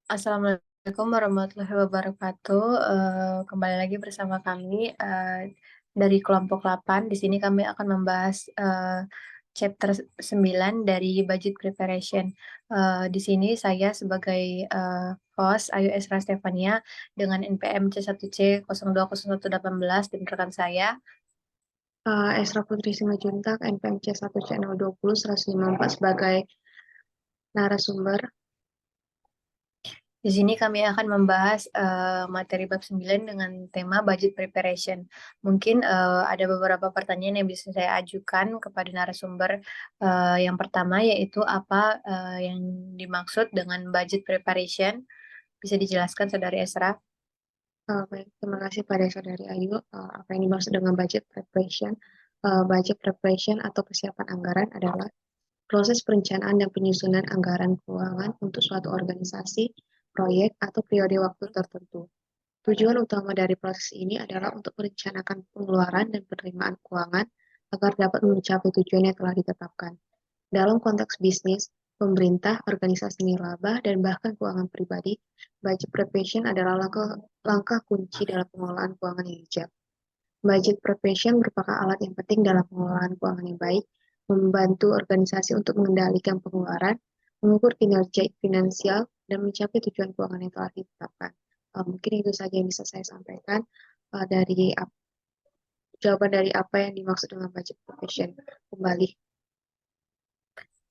Assalamualaikum warahmatullahi wabarakatuh. Kembali lagi bersama kami dari kelompok 8. Di sini kami akan membahas chapter 9 dari budget preparation. Di sini saya sebagai host Ayu Esra Stefania dengan NPM C1C 020118 dan rekan saya. Esra Putri Simajuntak, NPMC 1C020-154 sebagai narasumber. Di sini kami akan membahas materi bab 9 dengan tema budget preparation. Mungkin ada beberapa pertanyaan yang bisa saya ajukan kepada narasumber. Yang pertama yaitu apa yang dimaksud dengan budget preparation? Bisa dijelaskan Saudari Esra? Baik, terima kasih pada Saudari Ayu. Apa yang dimaksud dengan budget preparation? Budget preparation atau persiapan anggaran adalah proses perencanaan dan penyusunan anggaran keuangan untuk suatu organisasi, proyek, atau periode waktu tertentu. Tujuan utama dari proses ini adalah untuk merencanakan pengeluaran dan penerimaan keuangan agar dapat mencapai tujuan yang telah ditetapkan. Dalam konteks bisnis, pemerintah, organisasi nirlaba, dan bahkan keuangan pribadi, budget preparation adalah langkah kunci dalam pengelolaan keuangan yang bijak. Budget preparation merupakan alat yang penting dalam pengelolaan keuangan yang baik, membantu organisasi untuk mengendalikan pengeluaran, mengukur kinerja finansial, dan mencapai tujuan keuangan yang telah ditetapkan. Mungkin itu saja yang bisa saya sampaikan dari jawaban dari apa yang dimaksud dengan budget preparation. Kembali.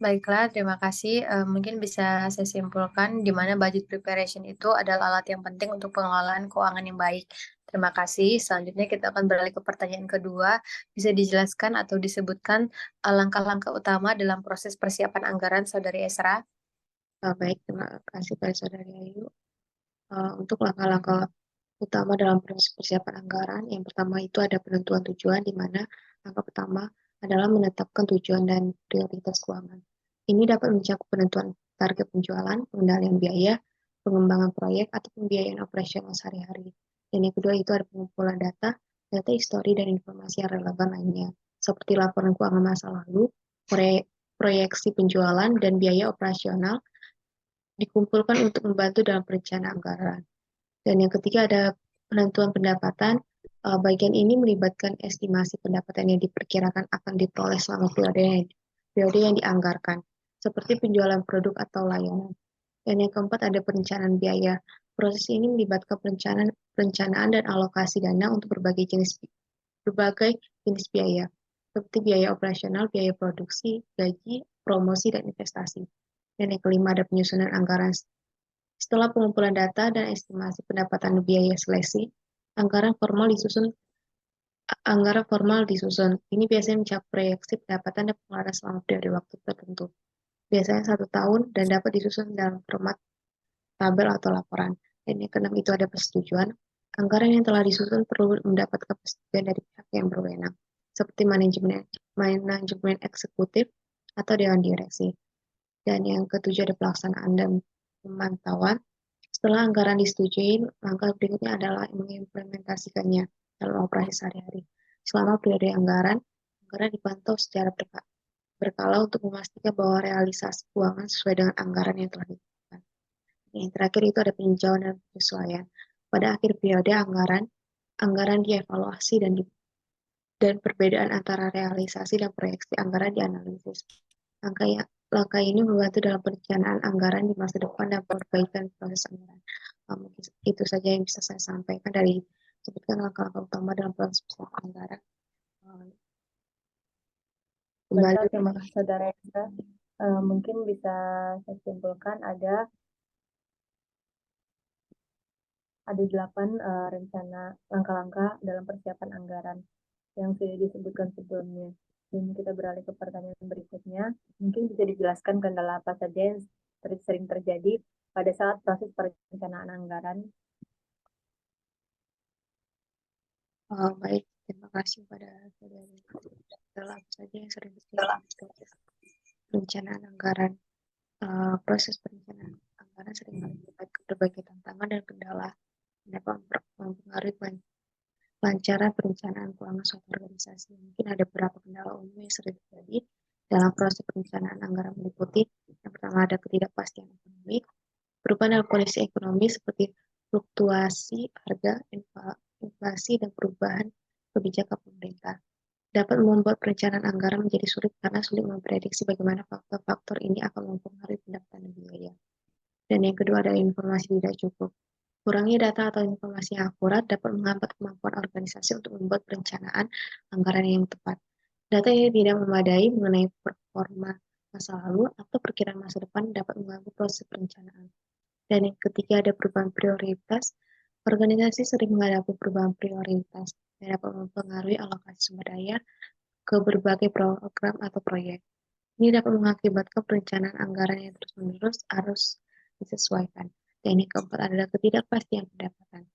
Baiklah, terima kasih. Mungkin bisa saya simpulkan di mana budget preparation itu adalah alat yang penting untuk pengelolaan keuangan yang baik. Terima kasih. Selanjutnya kita akan beralih ke pertanyaan kedua. Bisa dijelaskan atau disebutkan langkah-langkah utama dalam proses persiapan anggaran Saudari Esra? Baik, terima kasih pada Saudari Ayu. Untuk langkah-langkah utama dalam proses persiapan anggaran, yang pertama itu ada penentuan tujuan, di mana langkah pertama adalah menetapkan tujuan dan prioritas keuangan. Ini dapat mencakup penentuan target penjualan, pengendalian biaya, pengembangan proyek, atau pembiayaan operasional sehari-hari. Dan yang kedua itu ada pengumpulan data, data histori, dan informasi yang relevan lainnya, seperti laporan keuangan masa lalu, proyeksi penjualan, dan biaya operasional, dikumpulkan untuk membantu dalam perencanaan anggaran. Dan yang ketiga ada penentuan pendapatan. Bagian ini melibatkan estimasi pendapatan yang diperkirakan akan diperoleh selama periode yang dianggarkan, seperti penjualan produk atau layanan. Dan yang keempat ada perencanaan biaya. Proses ini melibatkan perencanaan dan alokasi dana untuk berbagai jenis biaya, seperti biaya operasional, biaya produksi, gaji, promosi, dan investasi. Dan yang kelima ada penyusunan anggaran. Setelah pengumpulan data dan estimasi pendapatan biaya seleksi, anggaran formal disusun. Ini biasanya mencapai proyeksi pendapatan dan pengeluaran selama periode waktu tertentu. Biasanya 1 tahun dan dapat disusun dalam format tabel atau laporan. Dan yang keenam itu ada persetujuan. Anggaran yang telah disusun perlu mendapatkan persetujuan dari pihak yang berwenang, seperti manajemen eksekutif atau dewan direksi. Dan yang ketujuh ada pelaksanaan dan pemantauan. Setelah anggaran disetujui, langkah berikutnya adalah mengimplementasikannya dalam operasi sehari-hari. Selama periode anggaran dipantau secara berkala untuk memastikan bahwa realisasi keuangan sesuai dengan anggaran yang telah ditetapkan. Yang terakhir itu ada peninjauan dan penyesuaian. Pada akhir periode anggaran dievaluasi dan perbedaan antara realisasi dan proyeksi anggaran dianalisis. Langkah ini membantu dalam perencanaan anggaran di masa depan dan perbaikan proses anggaran. Mungkin itu saja yang bisa saya sampaikan dari sebutkan langkah-langkah utama dalam proses persiapan anggaran. Baiklah, Kembali. terima kasih Saudara Esra. Mungkin bisa saya simpulkan ada 8 rencana langkah-langkah dalam persiapan anggaran yang sudah disebutkan sebelumnya. Dan kita beralih ke pertanyaan berikutnya. Mungkin bisa dijelaskan kendala apa saja yang sering terjadi pada saat proses perencanaan anggaran? Baik, terima kasih pada saudara. Kendala apa saja yang sering terjadi di proses perencanaan anggaran. Proses perencanaan anggaran sering melibatkan berbagai tantangan dan kendala yang dapat mempengaruhi lancaran perencanaan keuangan suatu organisasi. Mungkin ada beberapa kendala umum yang sering terjadi dalam proses perencanaan anggaran meliputi pertama ada ketidakpastian ekonomi, perubahan dalam kondisi ekonomi seperti fluktuasi harga, inflasi, dan perubahan kebijakan pemerintah. Dapat membuat perencanaan anggaran menjadi sulit karena sulit memprediksi bagaimana faktor-faktor ini akan mempengaruhi pendapatan dan biaya. Dan yang kedua adalah informasi tidak cukup. Kurangnya data atau informasi yang akurat dapat menghambat kemampuan organisasi untuk membuat perencanaan anggaran yang tepat. Data yang tidak memadai mengenai performa masa lalu atau perkiraan masa depan dapat mengganggu proses perencanaan. Dan yang ketiga ada perubahan prioritas. Organisasi sering menghadapi perubahan prioritas yang dapat mempengaruhi alokasi sumber daya ke berbagai program atau proyek. Ini dapat mengakibatkan perencanaan anggaran yang terus-menerus harus disesuaikan. Dan yang keempat adalah ketidakpastian pendapatan.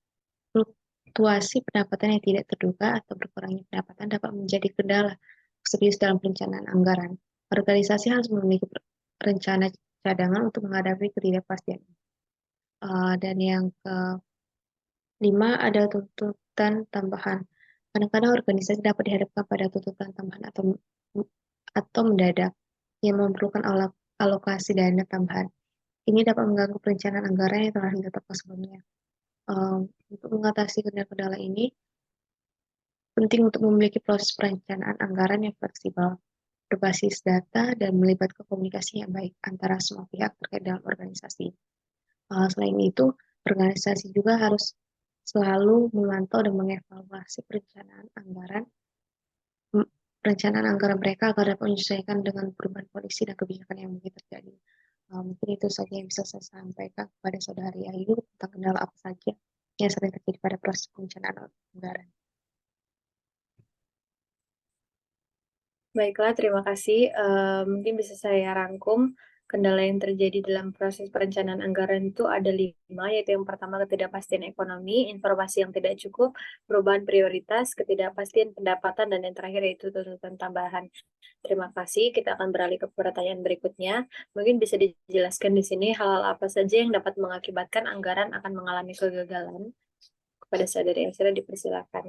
Fluktuasi pendapatan yang tidak terduga atau berkurangnya pendapatan dapat menjadi kendala serius dalam perencanaan anggaran. Organisasi harus memiliki rencana cadangan untuk menghadapi ketidakpastian. Dan yang kelima ada tuntutan tambahan. Kadang-kadang organisasi dapat dihadapkan pada tuntutan tambahan atau mendadak yang memerlukan alokasi dana tambahan. Ini dapat mengganggu perencanaan anggaran yang telah ditetapkan sebelumnya. Untuk mengatasi kendala-kendala ini, penting untuk memiliki proses perencanaan anggaran yang fleksibel, berbasis data, dan melibatkan komunikasi yang baik antara semua pihak terkait dalam organisasi. Selain itu, organisasi juga harus selalu memantau dan mengevaluasi perencanaan anggaran mereka agar dapat menyesuaikan dengan perubahan kondisi dan kebijakan yang mungkin terjadi. Mungkin itu saja yang bisa saya sampaikan kepada Saudari Ayu tentang kendala apa saja yang sering terjadi pada proses perencanaan anggaran. Baiklah, terima kasih. Mungkin bisa saya rangkum kendala yang terjadi dalam proses perencanaan anggaran itu ada 5, yaitu yang pertama ketidakpastian ekonomi, informasi yang tidak cukup, perubahan prioritas, ketidakpastian pendapatan, dan yang terakhir yaitu tuntutan tambahan. Terima kasih. Kita akan beralih ke pertanyaan berikutnya. Mungkin bisa dijelaskan di sini hal-hal apa saja yang dapat mengakibatkan anggaran akan mengalami kegagalan. Kepada Saudari Elvira dipersilakan.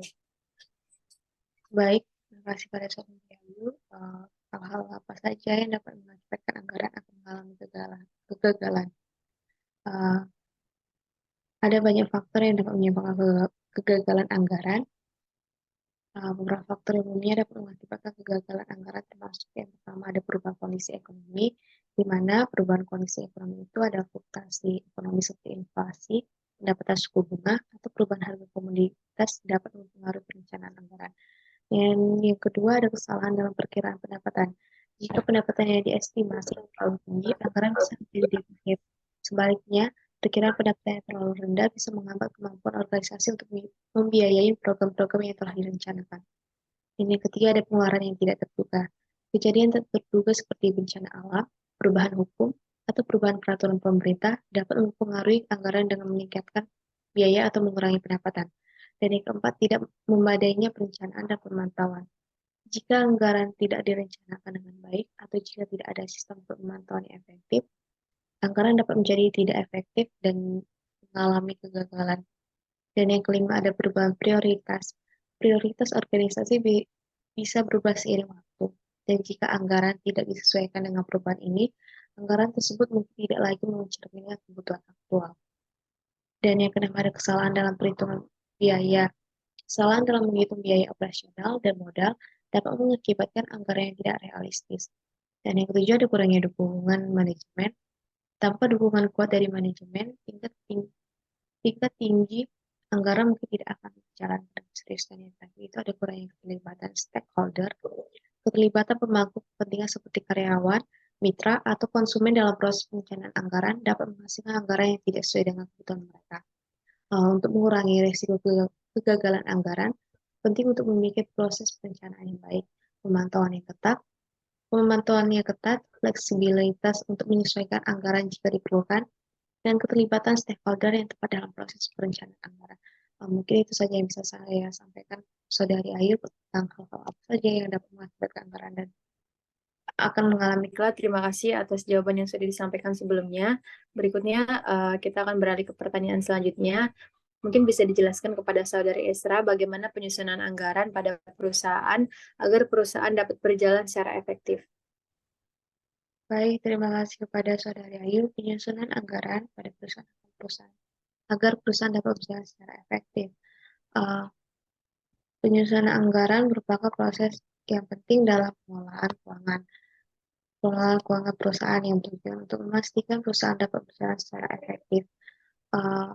Baik, terima kasih pada Saudari Ayu. Hal-hal apa saja yang dapat mengakibatkan anggaran akan mengalami kegagalan. Ada banyak faktor yang dapat menyebabkan kegagalan anggaran. Beberapa faktor yang umumnya dapat mengakibatkan kegagalan anggaran termasuk yang pertama ada perubahan kondisi ekonomi, di mana perubahan kondisi ekonomi itu adalah fluktuasi ekonomi seperti inflasi, pendapatan suku bunga, atau perubahan harga komoditas dapat mempengaruhi perencanaan anggaran. Dan yang kedua ada kesalahan dalam perkiraan pendapatan. Jika pendapatannya diestimasi terlalu tinggi, anggaran bisa menjadi defisit. Sebaliknya, perkiraan pendapatan yang terlalu rendah bisa menghambat kemampuan organisasi untuk membiayai program-program yang telah direncanakan. Ini ketiga ada pengeluaran yang tidak terduga. Kejadian tak terduga seperti bencana alam, perubahan hukum, atau perubahan peraturan pemerintah dapat mempengaruhi anggaran dengan meningkatkan biaya atau mengurangi pendapatan. Dan yang keempat, tidak memadainya perencanaan dan pemantauan. Jika anggaran tidak direncanakan dengan baik atau jika tidak ada sistem pemantauan yang efektif, anggaran dapat menjadi tidak efektif dan mengalami kegagalan. Dan yang kelima ada perubahan prioritas. Prioritas organisasi bisa berubah seiring waktu. Dan jika anggaran tidak disesuaikan dengan perubahan ini, anggaran tersebut mungkin tidak lagi mencerminkan kebutuhan aktual. Dan yang keenam ada kesalahan dalam perhitungan biaya. Kesalahan dalam menghitung biaya operasional dan modal dapat mengakibatkan anggaran yang tidak realistis. Dan yang ketujuh ada kurangnya dukungan manajemen. Tanpa dukungan kuat dari manajemen, tingkat tinggi anggaran mungkin tidak akan berjalan dengan serius. Dan yang terakhir itu ada kurangnya keterlibatan stakeholder, keterlibatan pemangku kepentingan seperti karyawan, mitra, atau konsumen dalam proses perencanaan anggaran dapat menghasilkan anggaran yang tidak sesuai dengan kebutuhan mereka. Untuk mengurangi risiko kegagalan anggaran, penting untuk memiliki proses perencanaan yang baik, pemantauan yang ketat, fleksibilitas untuk menyesuaikan anggaran jika diperlukan, dan keterlibatan stakeholder yang tepat dalam proses perencanaan anggaran. Mungkin itu saja yang bisa saya sampaikan, Saudari Ayu, tentang hal-hal apa saja yang dapat mengakibatkan anggaran dan akan mengalami. Terima kasih atas jawaban yang sudah disampaikan sebelumnya. Berikutnya kita akan beralih ke pertanyaan selanjutnya. Mungkin bisa dijelaskan kepada Saudari Esra bagaimana penyusunan anggaran pada perusahaan agar perusahaan dapat berjalan secara efektif. Baik, terima kasih kepada Saudari Ayu. Penyusunan anggaran pada perusahaan agar perusahaan dapat berjalan secara efektif. Uh, Penyusunan anggaran merupakan proses yang penting dalam pengelolaan keuangan perusahaan yang bertujuan untuk memastikan perusahaan dapat berjalan secara efektif. Uh,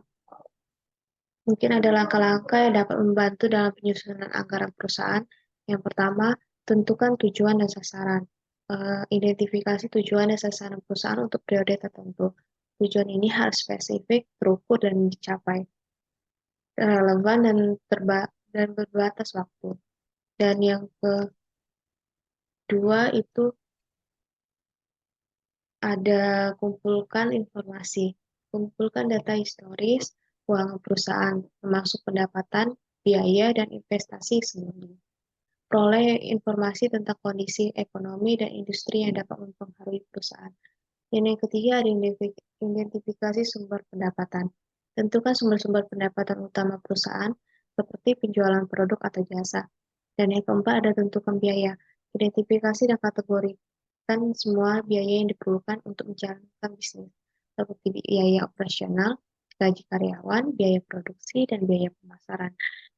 Mungkin ada langkah-langkah yang dapat membantu dalam penyusunan anggaran perusahaan. Yang pertama, tentukan tujuan dan sasaran. Identifikasi tujuan dan sasaran perusahaan untuk periode tertentu. Tujuan ini harus spesifik, terukur, dan dicapai, relevan dan berbatas waktu. Dan yang kedua itu ada kumpulkan informasi. Kumpulkan data historis keuangan perusahaan, termasuk pendapatan, biaya, dan investasi sebelumnya. Peroleh informasi tentang kondisi ekonomi dan industri yang dapat mempengaruhi perusahaan. Dan yang ketiga ada identifikasi sumber pendapatan. Tentukan sumber-sumber pendapatan utama perusahaan seperti penjualan produk atau jasa. Dan yang keempat ada tentukan biaya. Identifikasi dan kategorikan semua biaya yang diperlukan untuk menjalankan bisnis, seperti biaya operasional, gaji karyawan, biaya produksi, dan biaya pemasaran.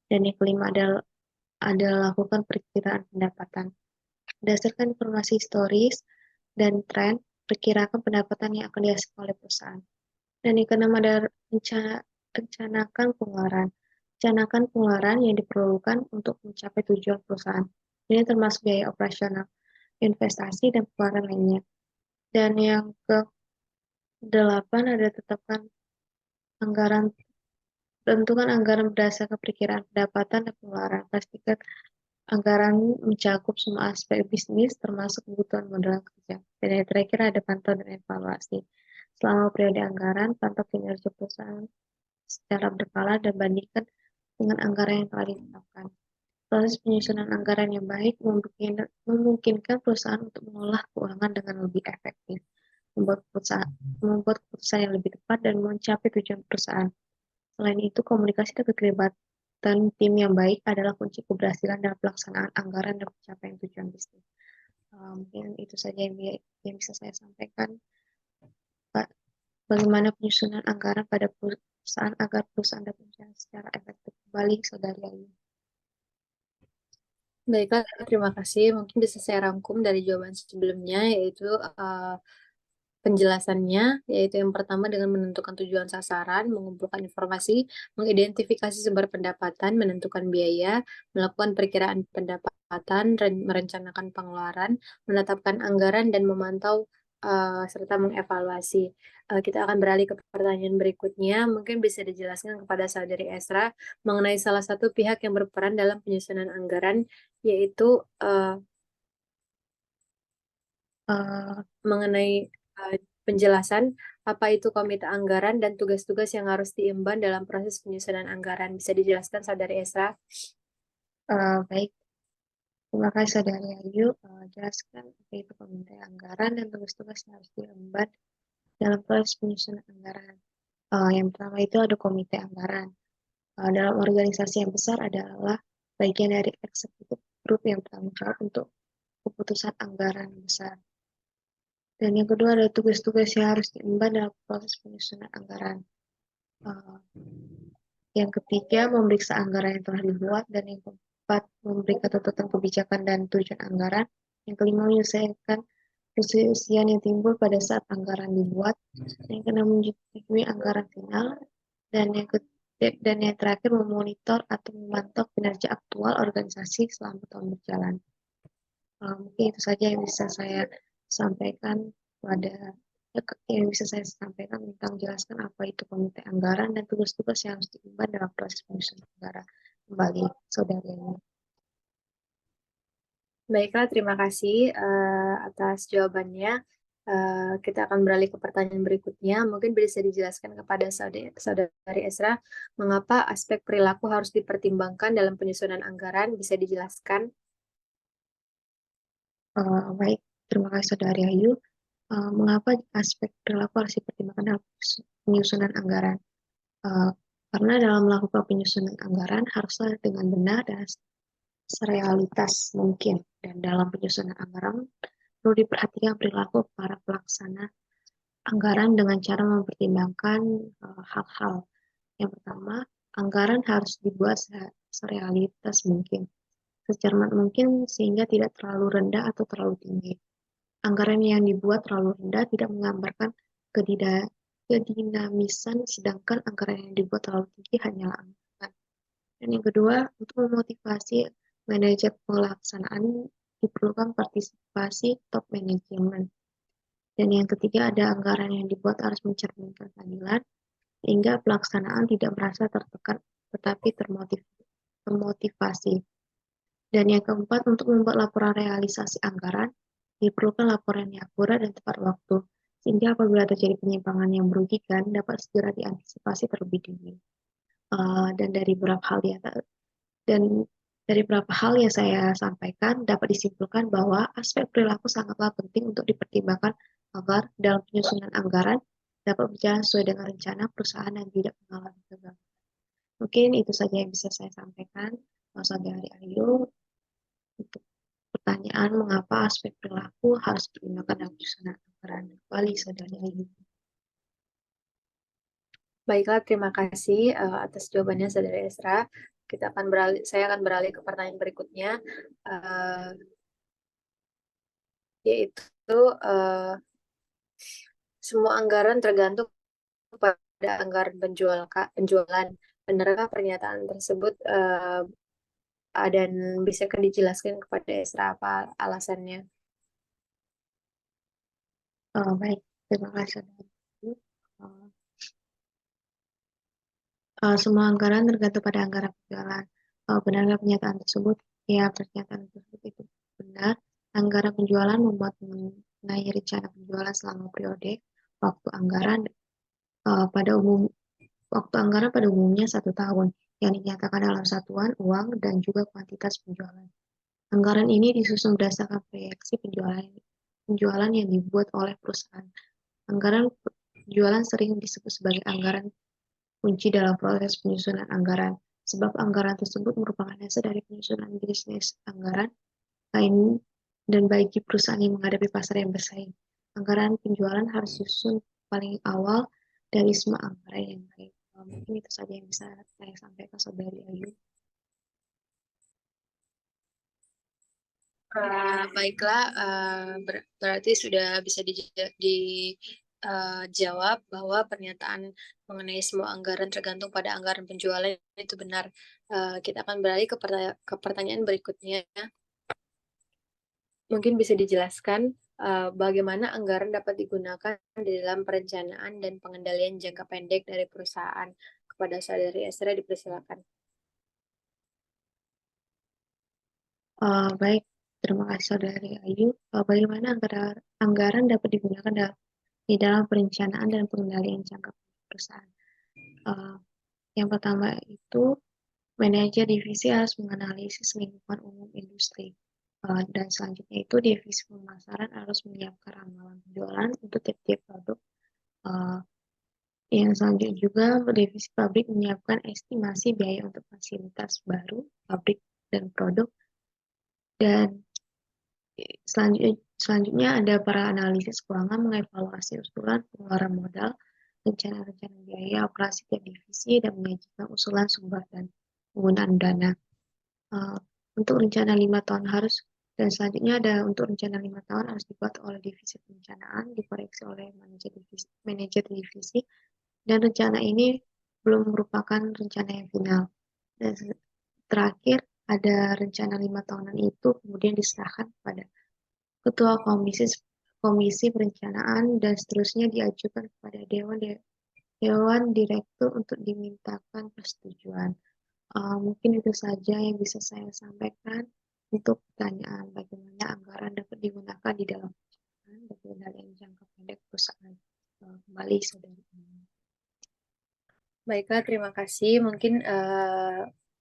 Dan yang kelima adalah lakukan perkiraan pendapatan. Berdasarkan informasi historis dan tren, perkirakan pendapatan yang akan dihasilkan oleh perusahaan. Dan yang keenam ada rencanakan pengeluaran. Rencanakan pengeluaran yang diperlukan untuk mencapai tujuan perusahaan. Ini termasuk biaya operasional, investasi, dan pengeluaran lainnya. Dan yang ke-8 ada tetapkan anggaran. Tentukan anggaran berdasarkan perkiraan pendapatan dan pengeluaran. Pastikan anggaran mencakup semua aspek bisnis, termasuk kebutuhan modal kerja. Dan yang terakhir ada pantau dan evaluasi. Selama periode anggaran, pantau kinerja perusahaan secara berkala dan bandingkan dengan anggaran yang telah ditetapkan. Proses penyusunan anggaran yang baik memungkinkan perusahaan untuk mengolah keuangan dengan lebih efektif, membuat keputusan yang lebih tepat, dan mencapai tujuan perusahaan. Selain itu, komunikasi dan keterlibatan tim yang baik adalah kunci keberhasilan dalam pelaksanaan anggaran dan pencapaian tujuan bisnis. Mungkin itu saja yang bisa saya sampaikan, Pak. Bagaimana penyusunan anggaran pada perusahaan agar perusahaan dapat berjalan secara efektif. Kembali, Saudari Ayu. Baiklah, terima kasih. Mungkin bisa saya rangkum dari jawaban sebelumnya, yaitu penjelasannya, yaitu yang pertama dengan menentukan tujuan sasaran, mengumpulkan informasi, mengidentifikasi sumber pendapatan, menentukan biaya, melakukan perkiraan pendapatan, merencanakan pengeluaran, menetapkan anggaran, dan memantau serta mengevaluasi. Kita akan beralih ke pertanyaan berikutnya. Mungkin bisa dijelaskan kepada Saudari Esra mengenai salah satu pihak yang berperan dalam penyusunan anggaran, yaitu mengenai penjelasan apa itu komite anggaran dan tugas-tugas yang harus diemban dalam proses penyusunan anggaran. Bisa dijelaskan, Saudari Esra? Baik, terima kasih Saudari Ayu. Jelaskan apa itu komite anggaran dan tugas-tugas yang harus diemban dalam proses penyusunan anggaran. Yang pertama itu ada komite anggaran. Dalam organisasi yang besar adalah bagian dari eksekutif grup yang bertanggung jawab untuk keputusan anggaran besar. Dan yang kedua ada tugas-tugas yang harus diemban dalam proses penyusunan anggaran. Yang ketiga, memeriksa anggaran yang telah dibuat. Dan yang keempat, memberikan tuntutan kebijakan dan tujuan anggaran. Yang kelima, menyelesaikan perselisihan yang timbul pada saat anggaran dibuat. Yang keenam, menyetujui anggaran final. Dan yang terakhir, memonitor atau memantau kinerja aktual organisasi selama tahun berjalan. Mungkin itu saja yang bisa saya sampaikan tentang jelaskan apa itu komite anggaran dan tugas-tugas yang harus diemban dalam proses penyusunan anggaran. Kembali, Saudari Ayu. Baiklah, terima kasih atas jawabannya. Kita akan beralih ke pertanyaan berikutnya. Mungkin bisa dijelaskan kepada Saudari Esra, mengapa aspek perilaku harus dipertimbangkan dalam penyusunan anggaran? Bisa dijelaskan? Baik, terima kasih Saudari Ayu. Mengapa aspek perilaku harus dipertimbangkan dalam penyusunan anggaran? Karena dalam melakukan penyusunan anggaran haruslah dengan benar dan serealitas mungkin. Dan dalam penyusunan anggaran perlu diperhatikan perilaku para pelaksana anggaran dengan cara mempertimbangkan hal-hal. Yang pertama, anggaran harus dibuat serealitas mungkin, secermat mungkin sehingga tidak terlalu rendah atau terlalu tinggi. Anggaran yang dibuat terlalu rendah tidak menggambarkan kedinamisan, sedangkan anggaran yang dibuat terlalu tinggi hanyalah anggaran. Dan yang kedua, untuk memotivasi manajer pelaksanaan diperlukan partisipasi top manajemen. Dan yang ketiga, ada anggaran yang dibuat harus mencerminkan keadilan, sehingga pelaksanaan tidak merasa tertekan, tetapi termotivasi. Dan yang keempat, untuk membuat laporan realisasi anggaran, diperlukan laporan yang akurat dan tepat waktu, sehingga apabila terjadi penyimpangan yang merugikan, dapat segera diantisipasi terlebih dini. Dan dari beberapa hal yang saya sampaikan, dapat disimpulkan bahwa aspek perilaku sangatlah penting untuk dipertimbangkan agar dalam penyusunan anggaran dapat berjalan sesuai dengan rencana perusahaan dan tidak mengalami kegagalan. Mungkin itu saja yang bisa saya sampaikan, Saudari Ayu. Untuk pertanyaan mengapa aspek perilaku harus digunakan dalam penyusunan anggaran. Kembali, Saudari Ayu. Baiklah, terima kasih atas jawabannya Saudara Esra. Saya akan beralih ke pertanyaan berikutnya, yaitu semua anggaran tergantung pada anggaran penjualan. Benarkah pernyataan tersebut? Dan bisakah dijelaskan kepada Esra apa alasannya? Baik, terima kasih, Saudari Ayu. Semua anggaran tergantung pada anggaran penjualan. Benarkah pernyataan tersebut? Ya, pernyataan tersebut itu benar. Anggaran penjualan membuat mengenai rencana penjualan selama periode waktu anggaran pada umumnya 1 tahun, yang dinyatakan dalam satuan uang dan juga kuantitas penjualan. Anggaran ini disusun berdasarkan proyeksi penjualan yang dibuat oleh perusahaan. Anggaran penjualan sering disebut sebagai anggaran kunci dalam proses penyusunan anggaran, sebab anggaran tersebut merupakan hasil dari penyusunan bisnis anggaran lain dan bagi perusahaan yang menghadapi pasar yang bersaing. Anggaran penjualan harus disusun paling awal dari semua anggaran yang lain. Mungkin itu saja yang bisa saya sampaikan, Saudari Ayu. Baiklah, berarti sudah bisa dijawab bahwa pernyataan mengenai semua anggaran tergantung pada anggaran penjualan itu benar. Kita akan beralih ke pertanyaan berikutnya. Mungkin bisa dijelaskan bagaimana anggaran dapat digunakan di dalam perencanaan dan pengendalian jangka pendek dari perusahaan. Kepada Saudari Esra dipersilakan. Baik, terima kasih, Saudari Ayu. Bagaimana anggaran dapat digunakan di dalam perencanaan dan pengendalian jangka pendek perusahaan? Yang pertama itu, manajer divisi harus menganalisis lingkungan umum industri. Dan selanjutnya itu, divisi pemasaran harus menyiapkan ramalan penjualan untuk tiap-tiap produk. Yang selanjutnya juga, divisi pabrik menyiapkan estimasi biaya untuk fasilitas baru, pabrik, dan produk. Dan selanjutnya ada para analisis keuangan mengevaluasi usulan pengeluaran modal, rencana-rencana biaya operasi tiap divisi, dan menyajikan usulan sumber dan penggunaan dana. Untuk rencana 5 tahun dan selanjutnya ada untuk rencana 5 tahun harus dibuat oleh divisi perencanaan, dikoreksi oleh manajer divisi, dan rencana ini belum merupakan rencana yang final. Dan terakhir, ada rencana 5 tahunan itu kemudian diserahkan kepada ketua komisi perencanaan dan seterusnya diajukan kepada dewan direktur untuk dimintakan persetujuan. Mungkin itu saja yang bisa saya sampaikan untuk pertanyaan bagaimana anggaran dapat digunakan di dalam perencanaan dan pengendalian jangka pendek perusahaan. Kembali, Saudari. Baiklah, terima kasih. Mungkin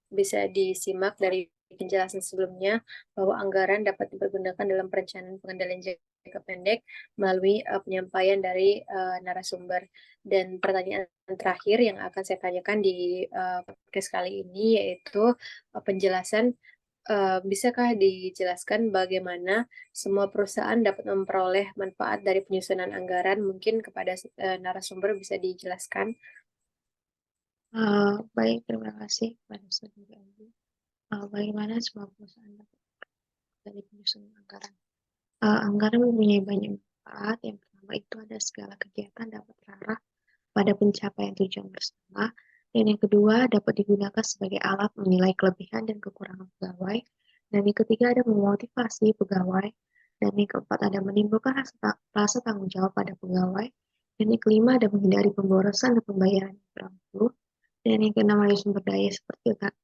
bisa disimak dari penjelasan sebelumnya bahwa anggaran dapat dipergunakan dalam perencanaan pengendalian jangka pendek melalui penyampaian dari narasumber. Dan pertanyaan terakhir yang akan saya tanyakan di podcast kali ini yaitu penjelasan Bisakah dijelaskan bagaimana semua perusahaan dapat memperoleh manfaat dari penyusunan anggaran? Mungkin kepada narasumber bisa dijelaskan. Baik, terima kasih kepada saudara Ayu. Bagaimana semua perusahaan dapat dari penyusunan anggaran? Anggaran mempunyai banyak manfaat. Yang pertama itu ada segala kegiatan dapat terarah pada pencapaian tujuan bersama. Dan yang kedua dapat digunakan sebagai alat menilai kelebihan dan kekurangan pegawai. Dan yang ketiga ada memotivasi pegawai. Dan yang keempat ada menimbulkan rasa tanggung jawab pada pegawai. Dan yang kelima ada menghindari pemborosan dan pembayaran yang kurang perlu. Dan yang keenam ada sumber daya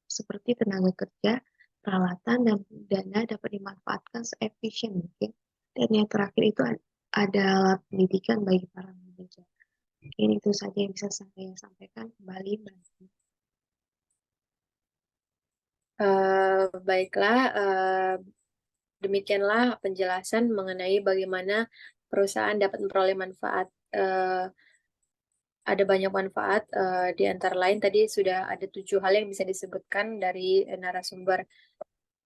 seperti tenaga kerja, peralatan, dan dana dapat dimanfaatkan seefisien mungkin. Dan yang terakhir itu adalah pendidikan bagi para manajer. Mungkin itu saja yang bisa saya sampaikan. Kembali, Mbak. Baiklah, demikianlah penjelasan mengenai bagaimana perusahaan dapat memperoleh manfaat. Ada banyak manfaat, di antara lain tadi sudah ada 7 hal yang bisa disebutkan dari narasumber.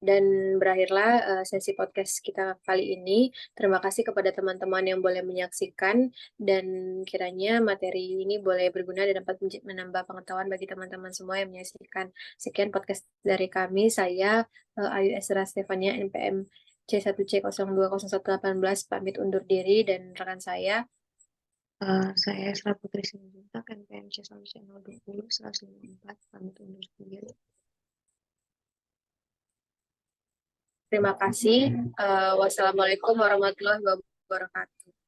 Dan berakhirlah sesi podcast kita kali ini. Terima kasih kepada teman-teman yang boleh menyaksikan dan kiranya materi ini boleh berguna dan dapat menambah pengetahuan bagi teman-teman semua yang menyaksikan. Sekian podcast dari kami. Saya Ayu Esra Stefania NPM C1C020118 pamit undur diri dan rekan saya. Saya Esra Putri Simanjuntak, NPMC 020 154, pamit undur diri. Terima kasih. Wassalamualaikum warahmatullahi wabarakatuh.